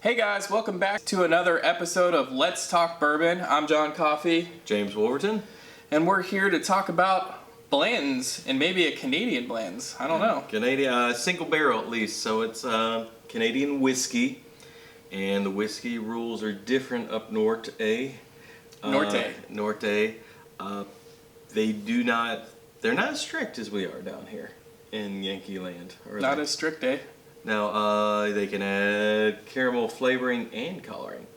Hey guys, welcome back to another episode of Let's Talk Bourbon. I'm John Coffey. James Wolverton. And we're here to talk about Blantons and maybe a Canadian Blantons. I don't know. Canadian, single barrel at least, so it's Canadian whiskey. And the whiskey rules are different up north, Norte. They're not as strict as we are down here in Yankee land. Not as strict, eh? Now, they can add caramel flavoring and coloring,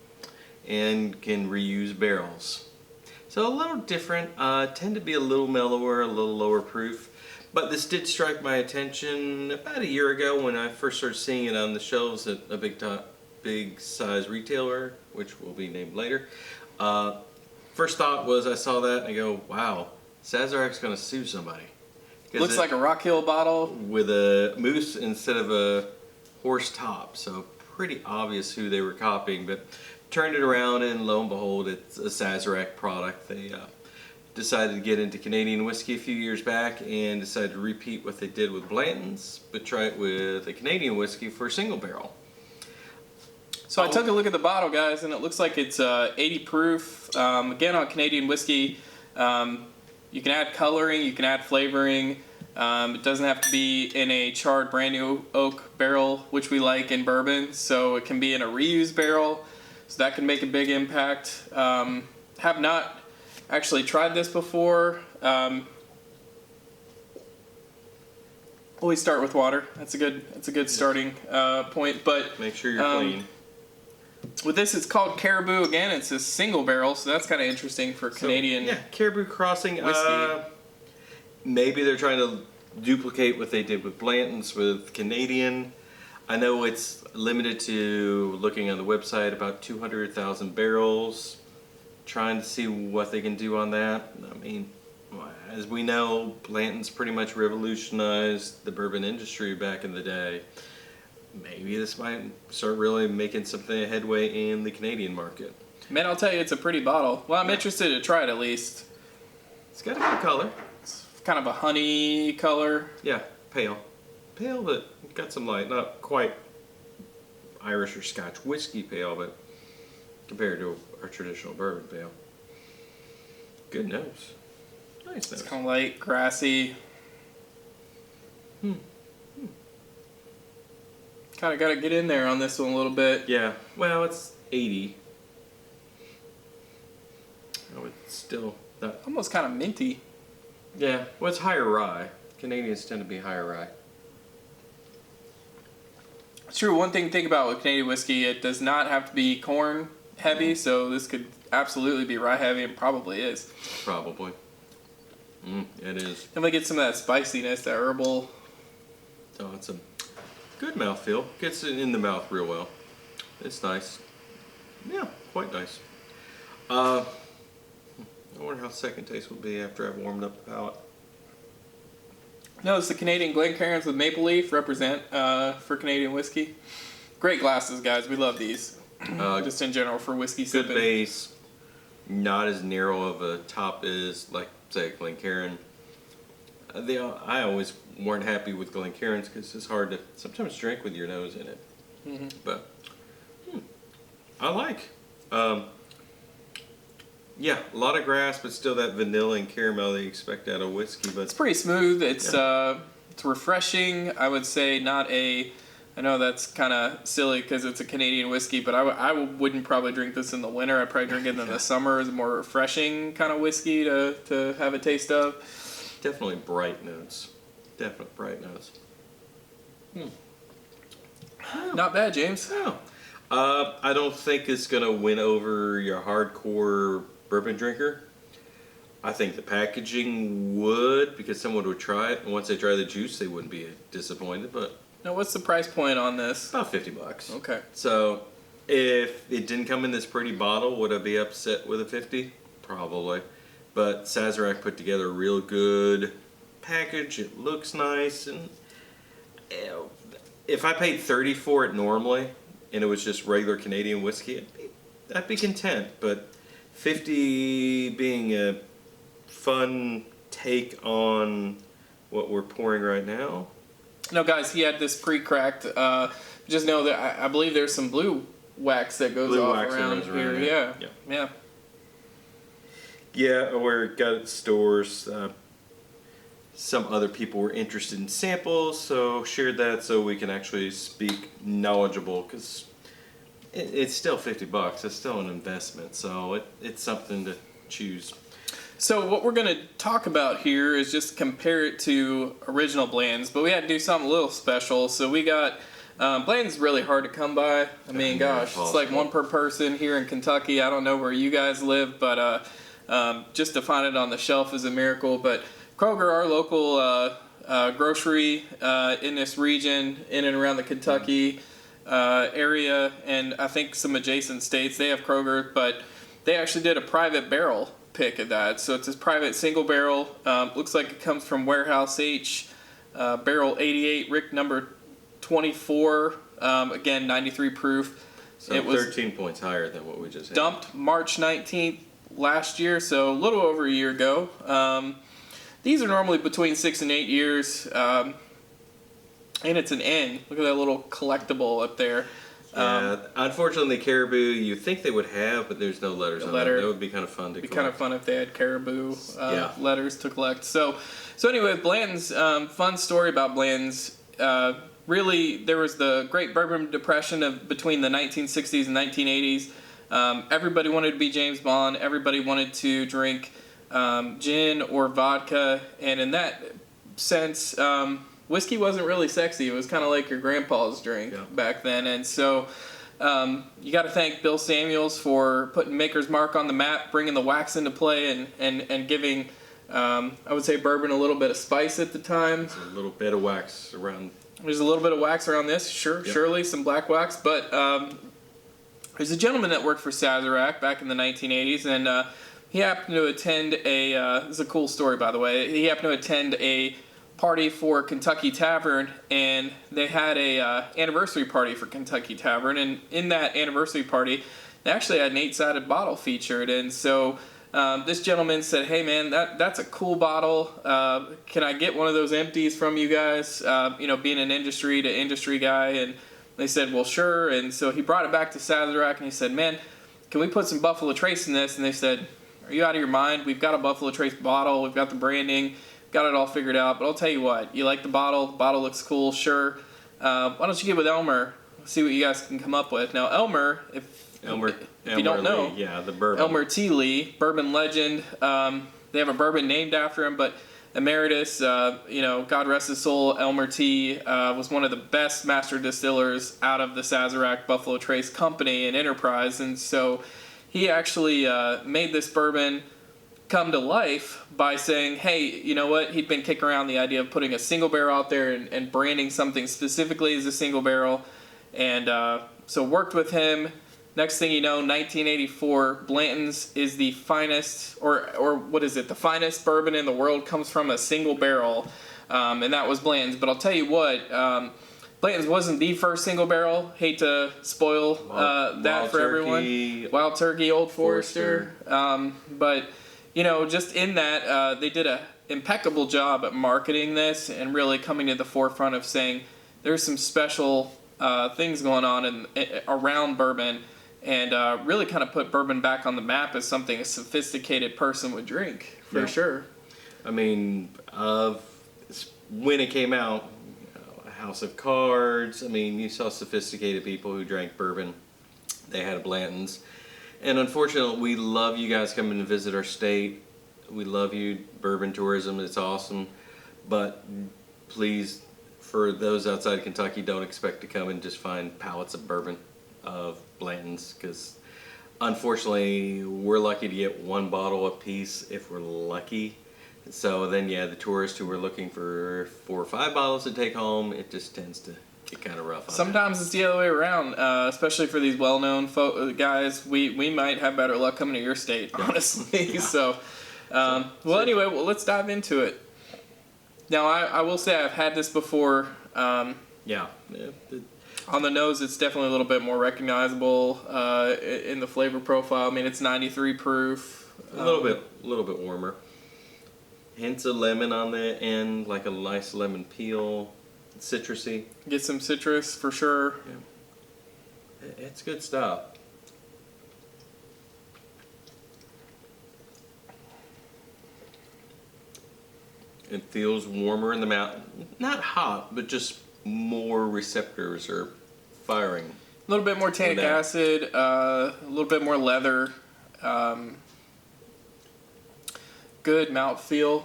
and can reuse barrels. So a little different, tend to be a little mellower, a little lower proof. But this did strike my attention about a year ago when I first started seeing it on the shelves at a big size retailer, which will be named later. First thought was I saw that and I go, wow, Sazerac's going to sue somebody. Looks like a Rock Hill bottle. With a moose instead of a horse top, so pretty obvious who they were copying, but turned it around and lo and behold, it's a Sazerac product. They decided to get into Canadian whiskey a few years back and decided to repeat what they did with Blantons, but try it with a Canadian whiskey for a single barrel. So I took a look at the bottle, guys, and it looks like it's 80 proof. Again, on Canadian whiskey, you can add coloring, you can add flavoring. It doesn't have to be in a charred brand new oak barrel, which we like in bourbon, so it can be in a reused barrel, so that can make a big impact. Have not actually tried this before. Always start with water. That's a good starting point. But make sure you're clean. With this, it's called Caribou. Again, it's a single barrel, so that's kind of interesting for Canadian. Yeah, Caribou Crossing. Whiskey. Maybe they're trying to duplicate what they did with Blantons with Canadian. I know it's limited to, looking on the website, about 200,000 barrels. Trying to see what they can do on that. I mean, as we know, Blantons pretty much revolutionized the bourbon industry back in the day. Maybe this might start really making something headway in the Canadian market. Man, I'll tell you, it's a pretty bottle. Well, I'm interested to try it at least. It's got a good color. It's kind of a honey color. Yeah, pale. Pale, but got some light. Not quite Irish or Scotch whiskey pale, but compared to our traditional bourbon pale. Good nose. Nice nose. It's kind of light, grassy. Kind of got to get in there on this one a little bit. Yeah, well, it's 80. I would still not. Almost kind of minty. Yeah, well, it's higher rye. Canadians tend to be higher rye. It's true. One thing to think about with Canadian whiskey, it does not have to be corn heavy, so this could absolutely be rye heavy, and probably is. Probably. It is. Definitely get some of that spiciness, that herbal. Oh, it's a good mouthfeel. Gets it in the mouth real well. It's nice. Yeah, quite nice. I wonder how second taste will be after I've warmed up the palate. No, it's the Canadian Glencairns with maple leaf represent for Canadian whiskey. Great glasses, guys. We love these. Just in general for whiskey good sipping. Good base. Not as narrow of a top as, like, say, Glencairn. I always weren't happy with Glencairns because it's hard to sometimes drink with your nose in it. But I like. Yeah, a lot of grass, but still that vanilla and caramel that you expect out of whiskey. But it's pretty smooth. It's refreshing. I would say not a. I know that's kind of silly because it's a Canadian whiskey, but I wouldn't probably drink this in the winter. I'd probably drink it in the summer as a more refreshing kind of whiskey to have a taste of. Definitely bright notes. Definite bright notes. Not bad, James. No. I don't think it's going to win over your hardcore bourbon drinker. I think the packaging would, because someone would try it, and once they try the juice, they wouldn't be disappointed. But now, what's the price point on this? about $50. Okay. So, if it didn't come in this pretty bottle, would I be upset with a 50? Probably. But Sazerac put together a real good package. It looks nice, and if I paid $30 for it normally, and it was just regular Canadian whiskey, I'd be content. But $50 being a fun take on what we're pouring right now. No, guys, he had this pre-cracked. Just know that I believe there's some blue wax that goes Blue off wax that around goes here. around, Yeah. yeah. Yeah. Yeah, or got it at stores. Some other people were interested in samples, so shared that so we can actually speak knowledgeable, because it's still $50. It's still an investment, so it's something to choose. So what we're going to talk about here is just compare it to original blends, but we had to do something a little special. So we got blends really hard to come by. I mean, gosh, it's like one per person here in Kentucky. I don't know where you guys live, but just to find it on the shelf is a miracle. But Kroger, our local grocery in this region, in and around the Kentucky area, and I think some adjacent states, they have Kroger, but they actually did a private barrel pick of that. So it's this private single barrel. Looks like it comes from Warehouse H, barrel 88, Rick number 24. Again, 93 proof. So it was 13 points higher than what we just had. Dumped March 19th last year, so a little over a year ago. These are normally between 6 and 8 years, and it's an N. Look at that little collectible up there. Unfortunately, Caribou, you think they would have, but there's no letters on letter. that. That would be kind of fun to collect. It'd be kind of fun if they had Caribou letters to collect. So anyway, Blanton's, fun story about Blanton's. Really, there was the Great Bourbon Depression of between the 1960s and 1980s. Everybody wanted to be James Bond. Everybody wanted to drink gin or vodka, and in that sense, whiskey wasn't really sexy. It was kind of like your grandpa's drink back then. And so you got to thank Bill Samuels for putting Maker's Mark on the map, bringing the wax into play, and giving, I would say, bourbon a little bit of spice at the time. There's a little bit of wax around. There's a little bit of wax around this, surely, some black wax. But there's a gentleman that worked for Sazerac back in the 1980s, and he happened to attend this is a cool story, by the way. He happened to attend a party for Kentucky Tavern, and they had a anniversary party for Kentucky Tavern, and in that anniversary party they actually had an 8-sided bottle featured. And so this gentleman said, hey man, that's a cool bottle, can I get one of those empties from you guys, being an industry to industry guy. And they said, well, sure. And so he brought it back to Sazerac and he said, man, can we put some Buffalo Trace in this? And they said, are you out of your mind? We've got a Buffalo Trace bottle, we've got the branding, got it all figured out. But I'll tell you what, you like the bottle looks cool, sure. Why don't you get with Elmer, see what you guys can come up with. Now Elmer, if you don't know, the bourbon. Elmer T. Lee, bourbon legend. They have a bourbon named after him, but emeritus, God rest his soul, Elmer T. Was one of the best master distillers out of the Sazerac Buffalo Trace Company and enterprise. And so he actually made this bourbon come to life by saying, hey, you know what, he'd been kicking around the idea of putting a single barrel out there and branding something specifically as a single barrel. And so worked with him. Next thing you know, 1984, Blanton's is the finest, or what is it, the finest bourbon in the world comes from a single barrel, and that was Blanton's. But I'll tell you what, Blanton's wasn't the first single barrel. Hate to spoil that for everyone. Wild Turkey, Old Forester. But, just in that, they did an impeccable job at marketing this and really coming to the forefront of saying there's some special things going on around bourbon, and really kind of put bourbon back on the map as something a sophisticated person would drink, for sure. I mean, when it came out, House of Cards, I mean, you saw sophisticated people who drank bourbon. They had a Blanton's. And unfortunately, we love you guys coming to visit our state. We love you, bourbon tourism, it's awesome. But please, for those outside of Kentucky, don't expect to come and just find pallets of bourbon of Blanton's, because unfortunately we're lucky to get one bottle a piece if we're lucky. So then the tourists who are looking for 4 or 5 bottles to take home, it just tends to get kind of rough on Sometimes it's the other way around, especially for these well-known guys. We might have better luck coming to your state, honestly. So anyway, let's dive into it. Now, I will say I've had this before. On the nose, it's definitely a little bit more recognizable in the flavor profile. I mean, it's 93 proof. A little bit warmer. Hints of lemon on the end, like a nice lemon peel. Citrusy. Get some citrus for sure. It's good stuff. It feels warmer in the mouth. Not hot, but just more receptors are firing. A little bit more tannic acid, a little bit more leather. Good mouthfeel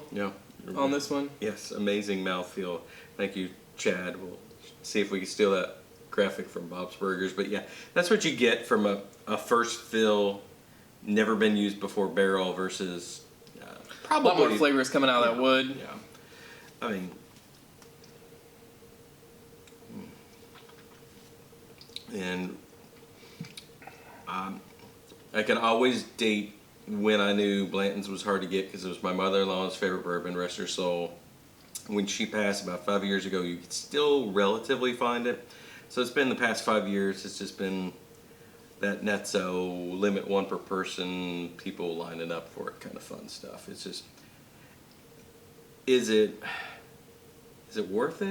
on this one. Yes, amazing mouthfeel. Thank you, Chad. We'll see if we can steal that graphic from Bob's Burgers. But yeah, that's what you get from a first fill, never been used before barrel versus probably a lot more flavors coming out of that wood. Yeah, I mean, and I can always date when I knew Blantons was hard to get because it was my mother-in-law's favorite bourbon, rest her soul. When she passed about 5 years ago, you could still relatively find it. So it's been the past 5 years. It's just been that Netzo limit one per person, people lining up for it, kind of fun stuff. It's just, is it worth it?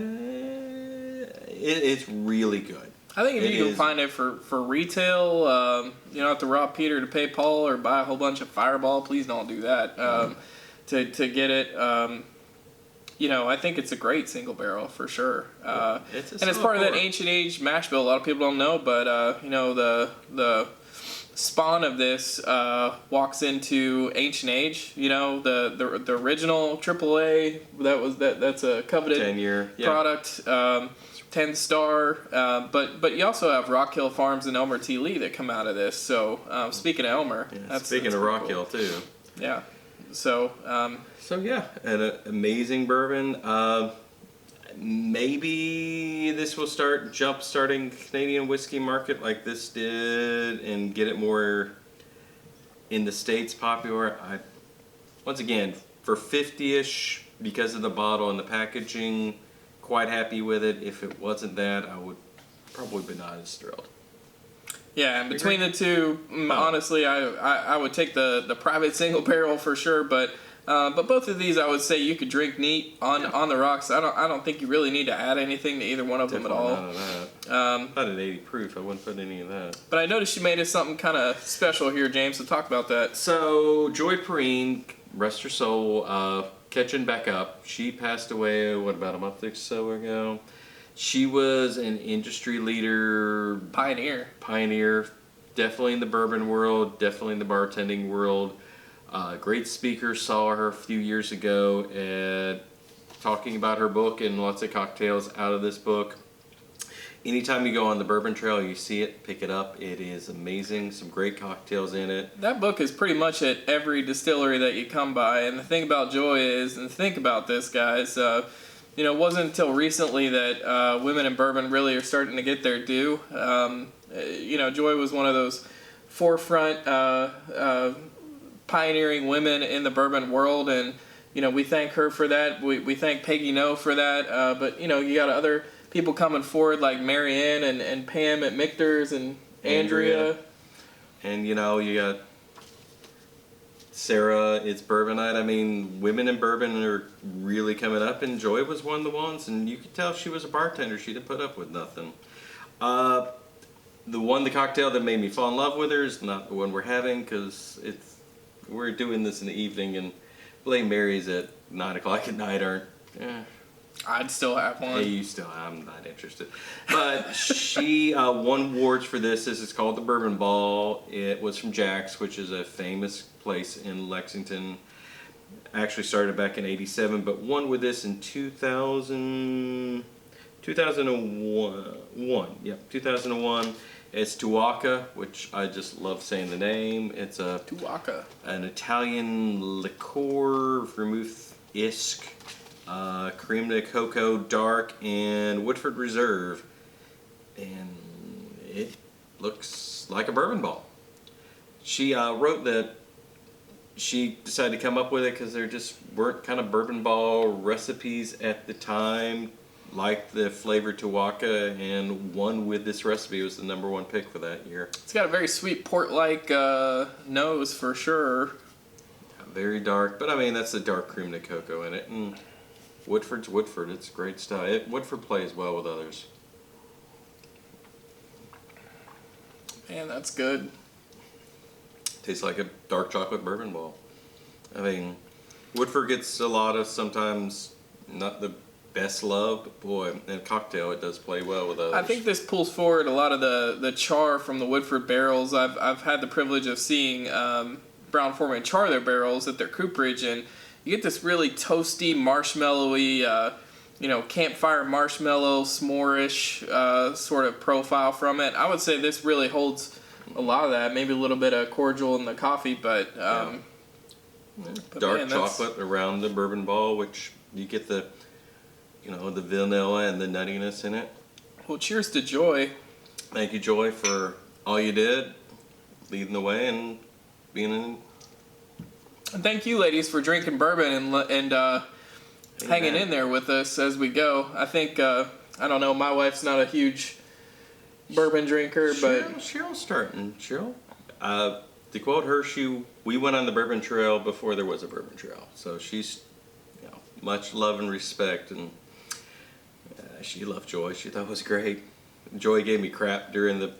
It's really good. I think if you can find it for retail, you don't have to rob Peter to pay Paul or buy a whole bunch of Fireball. Please don't do that to get it. I think it's a great single barrel for sure. And it's part of that ancient age mash bill. A lot of people don't know, but the spawn of this walks into ancient age. The original AAA that's a coveted 10-year product. 10-star, but you also have Rock Hill Farms and Elmer T. Lee that come out of this. So speaking of Elmer, speaking of Rock Hill too. Yeah. So yeah, an amazing bourbon. Maybe this will start jump-starting Canadian whiskey market like this did, and get it more in the States popular. Once again, for 50-ish, because of the bottle and the packaging, quite happy with it. If it wasn't that, I would probably be not as thrilled. Yeah, and between the two, honestly, I would take the private single barrel for sure, but both of these I would say you could drink neat on the rocks. I don't think you really need to add anything to either one of them at all. None of that. Not at 80 proof, I wouldn't put any of that. But I noticed you made us something kind of special here, James, so talk about that. So Joy Perrine, rest her soul, catching back up. She passed away, about a month or so ago. She was an industry leader. Pioneer. Definitely in the bourbon world, definitely in the bartending world. Great speaker, saw her a few years ago talking about her book and lots of cocktails out of this book. Anytime you go on the Bourbon Trail, you see it, pick it up. It is amazing. Some great cocktails in it. That book is pretty much at every distillery that you come by. And the thing about Joy is, and think about this, guys, it wasn't until recently that women in bourbon really are starting to get their due. Joy was one of those forefront pioneering women in the bourbon world, and we thank her for that. We thank Peggy No for that. But you got other people coming forward like Marianne and Pam at Michter's and Andrea. And you got Sarah, it's Bourbon Night. I mean, women in bourbon are really coming up, and Joy was one of the ones, and you could tell she was a bartender. She didn't put up with nothing. The cocktail that made me fall in love with her is not the one we're having, because we're doing this in the evening, and Bloody Marys at 9 o'clock at night aren't. I'd still have one. Hey, I'm not interested. But she won awards for this. This is called the Bourbon Ball. It was from Jack's, which is a famous place in Lexington. Actually started back in '87, but won with this in 2001. Yep, 2001. It's Tuaca, which I just love saying the name. It's Tuaca, an Italian liqueur, vermouth-esque. Cream de Cocoa Dark and Woodford Reserve, and it looks like a bourbon ball. She wrote that she decided to come up with it because there just weren't kind of bourbon ball recipes at the time like the flavor Tuaca, and one with this recipe was the #1 pick for that year. It's got a very sweet port-like nose for sure. Very dark, but I mean that's the dark cream de cocoa in it. And Woodford's Woodford. It's great stuff. Woodford plays well with others. Man, that's good. Tastes like a dark chocolate bourbon ball. I mean, Woodford gets a lot of sometimes not the best love, but boy, in a cocktail it does play well with those. I think this pulls forward a lot of the char from the Woodford barrels. I've had the privilege of seeing Brown-Forman char their barrels at their cooperage, and you get this really toasty, marshmallowy, campfire marshmallow, s'more-ish sort of profile from it. I would say this really holds a lot of that. Maybe a little bit of cordial in the coffee, but dark chocolate around the bourbon ball, which you get the the vanilla and the nuttiness in it. Well, cheers to Joy. Thank you, Joy, for all you did, leading the way and being in. And thank you, ladies, for drinking bourbon and hanging in there with us as we go. I think I don't know. My wife's not a huge bourbon drinker, but Cheryl's starting. Cheryl, to quote her, we went on the bourbon trail before there was a bourbon trail, so she's much love and respect, and she loved Joy. She thought it was great. Joy gave me crap during the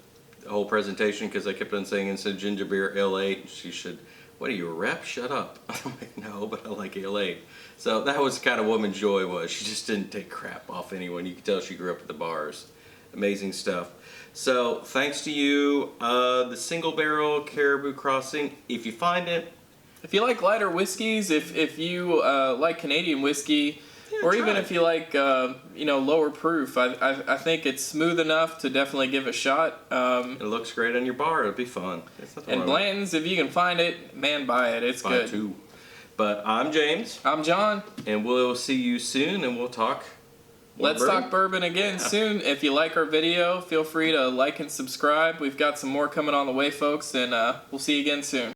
whole presentation because I kept on saying instead of ginger beer, L8. She said, "What are you, a rep? Shut up." I'm like, "No, but I like L8." So that was kind of woman Joy was. She just didn't take crap off anyone. You could tell she grew up at the bars. Amazing stuff. So thanks to you, the single barrel Caribou Crossing. If you find it, if you like lighter whiskeys, if you like Canadian whiskey, or even if you like lower proof, I think it's smooth enough to definitely give a shot. It looks great on your bar. It'll be fun. And Blantons, if you can find it, man, buy it. It's good. Buy two. But I'm James. I'm John. And we'll see you soon, and we'll talk. Let's talk bourbon again soon. If you like our video, feel free to like and subscribe. We've got some more coming on the way, folks, and we'll see you again soon.